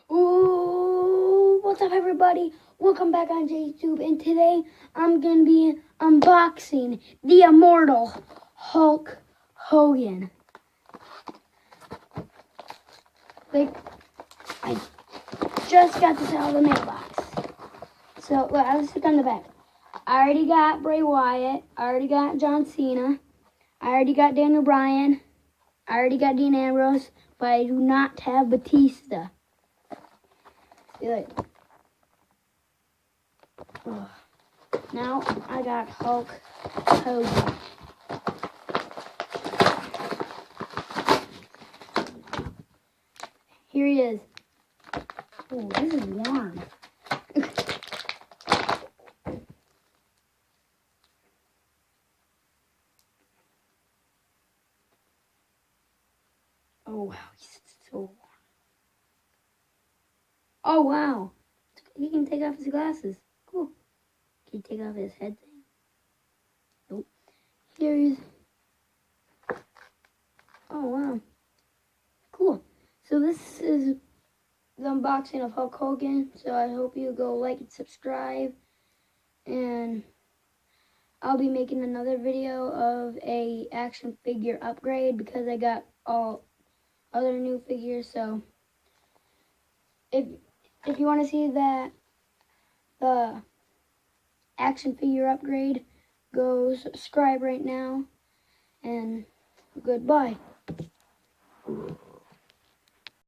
Ooh, what's up everybody? Welcome back on YouTube, and today I'm going to be unboxing the immortal Hulk Hogan. Like, I just got this out of the mailbox. So, look, I'll stick on the back. I already got Bray Wyatt. I already got John Cena. I already got Daniel Bryan. I already got Dean Ambrose, but I do not have Batista. Good. Ugh. Now I got Hulk Hogan. Here he is. Oh, this is warm. Oh wow, he's so warm. Oh wow. He can take off his glasses. Cool. Can he take off his head thing? Nope. Here he is. Oh wow. Cool. So this is the unboxing of Hulk Hogan. So I hope you go like and subscribe. And I'll be making another video of a action figure upgrade because I got all other new figures. So if you want to see that the action figure upgrade, go subscribe right now, and goodbye.